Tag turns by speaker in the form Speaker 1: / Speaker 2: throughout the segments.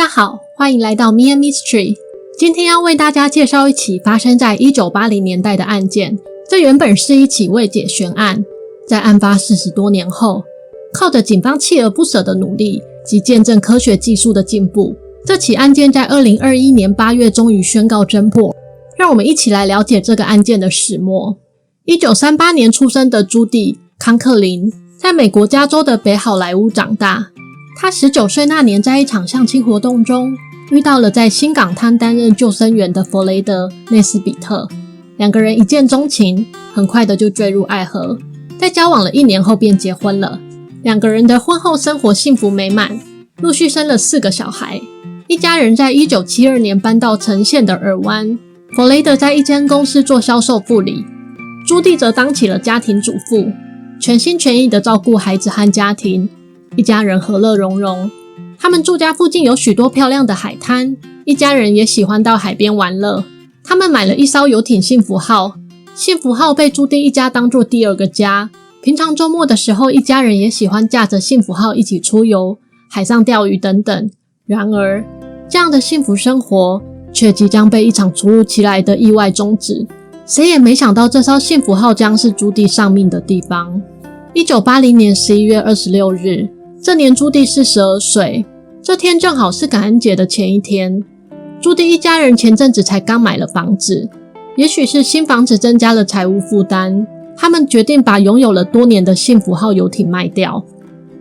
Speaker 1: 好，欢迎来到 Mia Mystery。今天要为大家介绍一起发生在1980年代的案件。这原本是一起未解悬案，在案发40多年后，靠着警方锲而不舍的努力及见证科学技术的进步，这起案件在2021年8月终于宣告侦破。让我们一起来了解这个案件的始末。1938年出生的朱蒂·康克林，在美国加州的北好莱坞长大。他19岁那年，在一场相亲活动中遇到了在新港滩担任救生员的弗雷德·内斯比特，两个人一见钟情，很快的就坠入爱河，在交往了1年后便结婚了。两个人的婚后生活幸福美满，陆续生了4个小孩。一家人在1972年搬到城县的尔湾，弗雷德在一间公司做销售副理，朱蒂则当起了家庭主妇，全心全意的照顾孩子和家庭，一家人和乐融融。他们住家附近有许多漂亮的海滩，一家人也喜欢到海边玩乐。他们买了一艘游艇幸福号，幸福号被朱蒂一家当作第二个家。平常周末的时候，一家人也喜欢驾着幸福号一起出游，海上钓鱼等等。然而，这样的幸福生活却即将被一场突如其来的意外终止。谁也没想到这艘幸福号将是朱蒂丧命的地方。1980年11月26日，这年朱蒂42岁，这天正好是感恩节的前一天。朱蒂一家人前阵子才刚买了房子，也许是新房子增加了财务负担，他们决定把拥有了多年的幸福号游艇卖掉，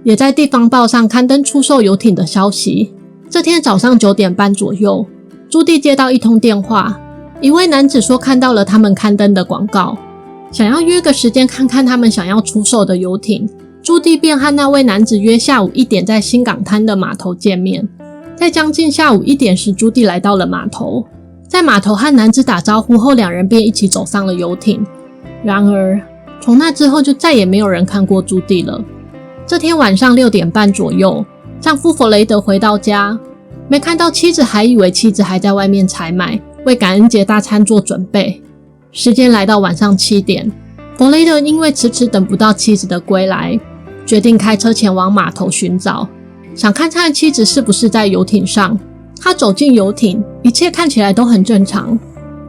Speaker 1: 也在地方报上刊登出售游艇的消息。这天早上9点半左右，朱蒂接到一通电话，一位男子说看到了他们刊登的广告，想要约个时间看看他们想要出售的游艇。朱蒂便和那位男子约下午1点在新港滩的码头见面。在将近下午1点时，朱蒂来到了码头，在码头和男子打招呼后，两人便一起走上了游艇。然而，从那之后就再也没有人看过朱蒂了。这天晚上6点半左右，丈夫弗雷德回到家，没看到妻子，还以为妻子还在外面采买，为感恩节大餐做准备。时间来到晚上7点，弗雷德因为迟迟等不到妻子的归来，决定开车前往码头寻找，想看看妻子是不是在游艇上。他走进游艇，一切看起来都很正常。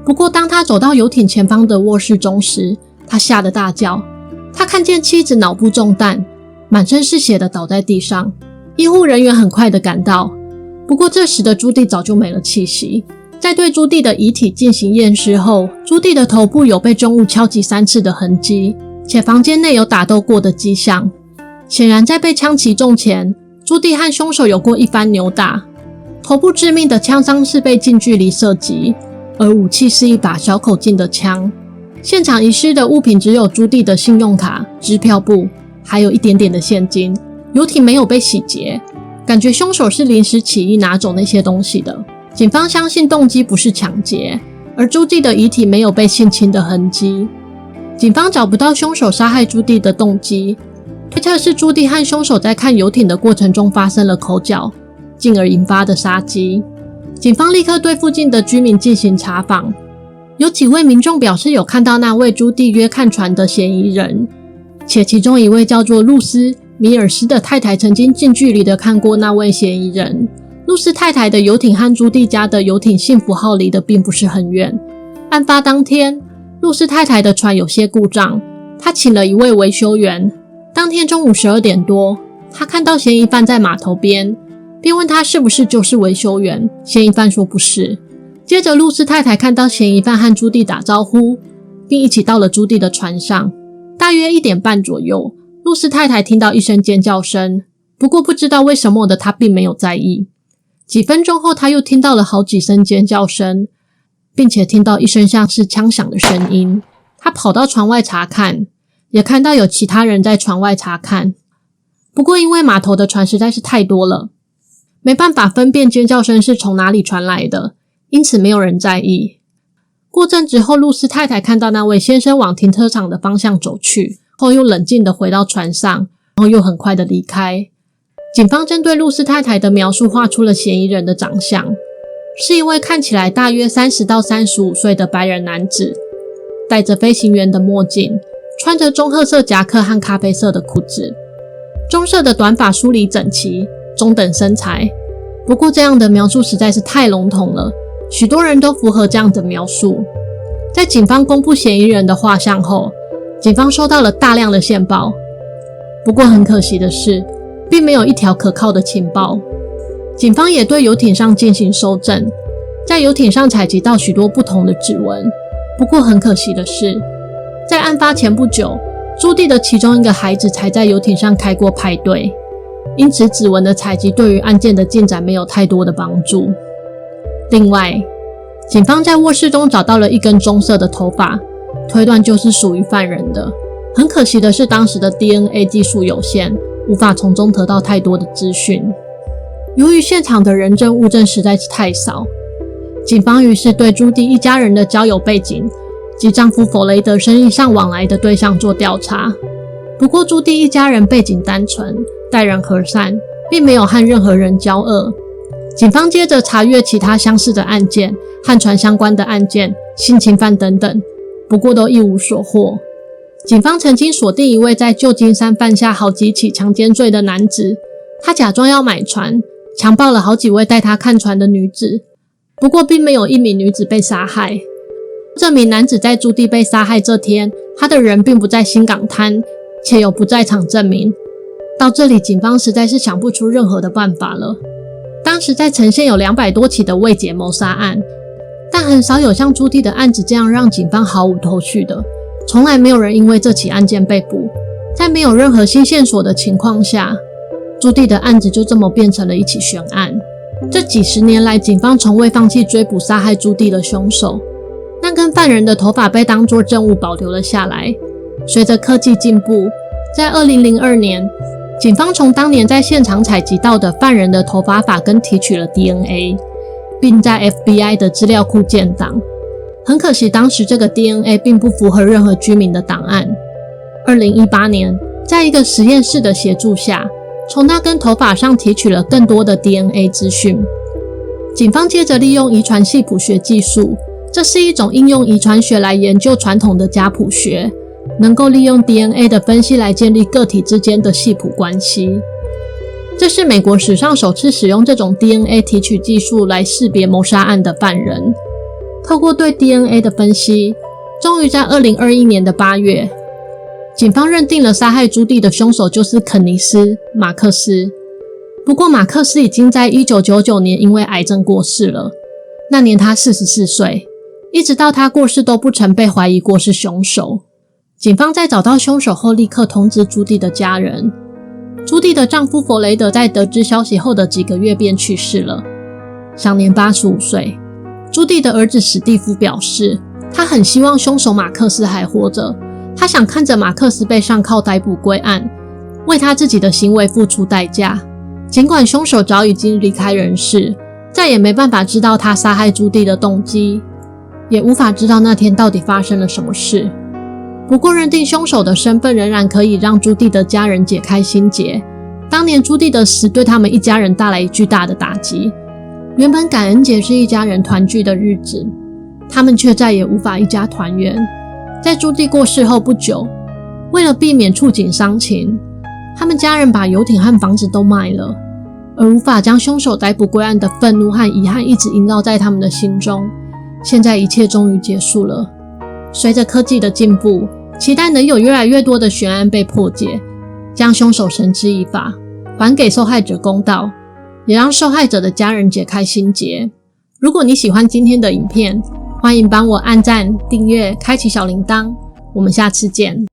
Speaker 1: 不过当他走到游艇前方的卧室中时，他吓得大叫。他看见妻子脑部中弹，满身是血的倒在地上。医护人员很快的赶到，不过这时的朱蒂早就没了气息。在对朱蒂的遗体进行验尸后，朱蒂的头部有被重物敲击3次的痕迹，且房间内有打斗过的迹象。显然在被枪击中前，朱蒂和凶手有过一番扭打。头部致命的枪伤是被近距离射击，而武器是一把小口径的枪。现场遗失的物品只有朱蒂的信用卡、支票簿，还有一点点的现金。游艇没有被洗劫，感觉凶手是临时起意拿走那些东西的。警方相信动机不是抢劫，而朱蒂的遗体没有被性侵的痕迹。警方找不到凶手杀害朱蒂的动机，推测是朱蒂和凶手在看游艇的过程中发生了口角，进而引发的杀机。警方立刻对附近的居民进行查访，有几位民众表示有看到那位朱蒂约看船的嫌疑人，且其中一位叫做露丝·米尔斯的太太曾经近距离的看过那位嫌疑人。露丝太太的游艇和朱蒂家的游艇幸福号离得并不是很远。案发当天，露丝太太的船有些故障，她请了一位维修员。当天中午12点多，她看到嫌疑犯在码头边，便问他是不是就是维修员。嫌疑犯说不是。接着露丝太太看到嫌疑犯和朱蒂打招呼，并一起到了朱蒂的船上。大约1点半左右，露丝太太听到一声尖叫声，不过不知道为什么的她并没有在意。几分钟后，她又听到了好几声尖叫声，并且听到一声像是枪响的声音。她跑到船外查看，也看到有其他人在船外查看。不过因为码头的船实在是太多了，没办法分辨尖叫声是从哪里传来的，因此没有人在意。过阵子后，露丝太太看到那位先生往停车场的方向走去，后又冷静地回到船上，然后又很快地离开。警方针对露丝太太的描述画出了嫌疑人的长相，是一位看起来大约30到35岁的白人男子，戴着飞行员的墨镜，穿着棕褐色夹克和咖啡色的裤子，棕色的短发梳理整齐，中等身材。不过这样的描述实在是太笼统了，许多人都符合这样的描述。在警方公布嫌疑人的画像后，警方收到了大量的线报，不过很可惜的是，并没有一条可靠的情报。警方也对游艇上进行搜证，在游艇上采集到许多不同的指纹，不过很可惜的是，在案发前不久，朱蒂的其中一个孩子才在游艇上开过派对，因此指纹的采集对于案件的进展没有太多的帮助。另外，警方在卧室中找到了一根棕色的头发，推断就是属于犯人的。很可惜的是，当时的 DNA 技术有限，无法从中得到太多的资讯。由于现场的人证物证实在是太少，警方于是对朱蒂一家人的交友背景及丈夫弗雷德生意上往来的对象做调查。不过朱蒂一家人背景单纯，待人和善，并没有和任何人交恶。警方接着查阅其他相似的案件，和船相关的案件、性侵犯等等，不过都一无所获。警方曾经锁定一位在旧金山犯下好几起强奸罪的男子，他假装要买船，强暴了好几位带他看船的女子，不过并没有一名女子被杀害。这名男子在朱蒂被杀害这天，他的人并不在新港滩，且有不在场证明。到这里，警方实在是想不出任何的办法了。当时在呈现有200多起的未解谋杀案，但很少有像朱蒂的案子这样让警方毫无头绪的，从来没有人因为这起案件被捕。在没有任何新线索的情况下，朱蒂的案子就这么变成了一起悬案。这几十年来，警方从未放弃追捕杀害朱蒂的凶手。那根犯人的头发被当作证物保留了下来。随着科技进步，在2002年，警方从当年在现场采集到的犯人的头发发根提取了 DNA， 并在 FBI 的资料库建档。很可惜，当时这个 DNA 并不符合任何居民的档案。2018年，在一个实验室的协助下，从那根头发上提取了更多的 DNA 资讯。警方接着利用遗传系谱学技术，这是一种应用遗传学来研究传统的家谱学，能够利用 DNA 的分析来建立个体之间的系谱关系。这是美国史上首次使用这种 DNA 提取技术来识别谋杀案的犯人。透过对 DNA 的分析，终于在2021年的8月，警方认定了杀害朱蒂的凶手就是肯尼斯·马克斯。不过马克斯已经在1999年因为癌症过世了，那年他44岁，一直到他过世都不曾被怀疑过是凶手。警方在找到凶手后立刻通知朱蒂的家人。朱蒂的丈夫弗雷德在得知消息后的几个月便去世了，享年85岁。朱蒂的儿子史蒂夫表示，他很希望凶手马克斯还活着，他想看着马克斯被上铐逮捕归案，为他自己的行为付出代价。尽管凶手早已经离开人世，再也没办法知道他杀害朱蒂的动机，也无法知道那天到底发生了什么事。不过认定凶手的身份仍然可以让朱蒂的家人解开心结。当年朱蒂的死对他们一家人带来巨大的打击。原本感恩节是一家人团聚的日子，他们却再也无法一家团圆。在朱蒂过世后不久，为了避免触景伤情，他们家人把游艇和房子都卖了，而无法将凶手逮捕归案的愤怒和遗憾一直萦绕在他们的心中。现在一切终于结束了。随着科技的进步，期待能有越来越多的悬案被破解，将凶手绳之以法，还给受害者公道，也让受害者的家人解开心结。如果你喜欢今天的影片，欢迎帮我按赞、订阅、开启小铃铛。我们下次见。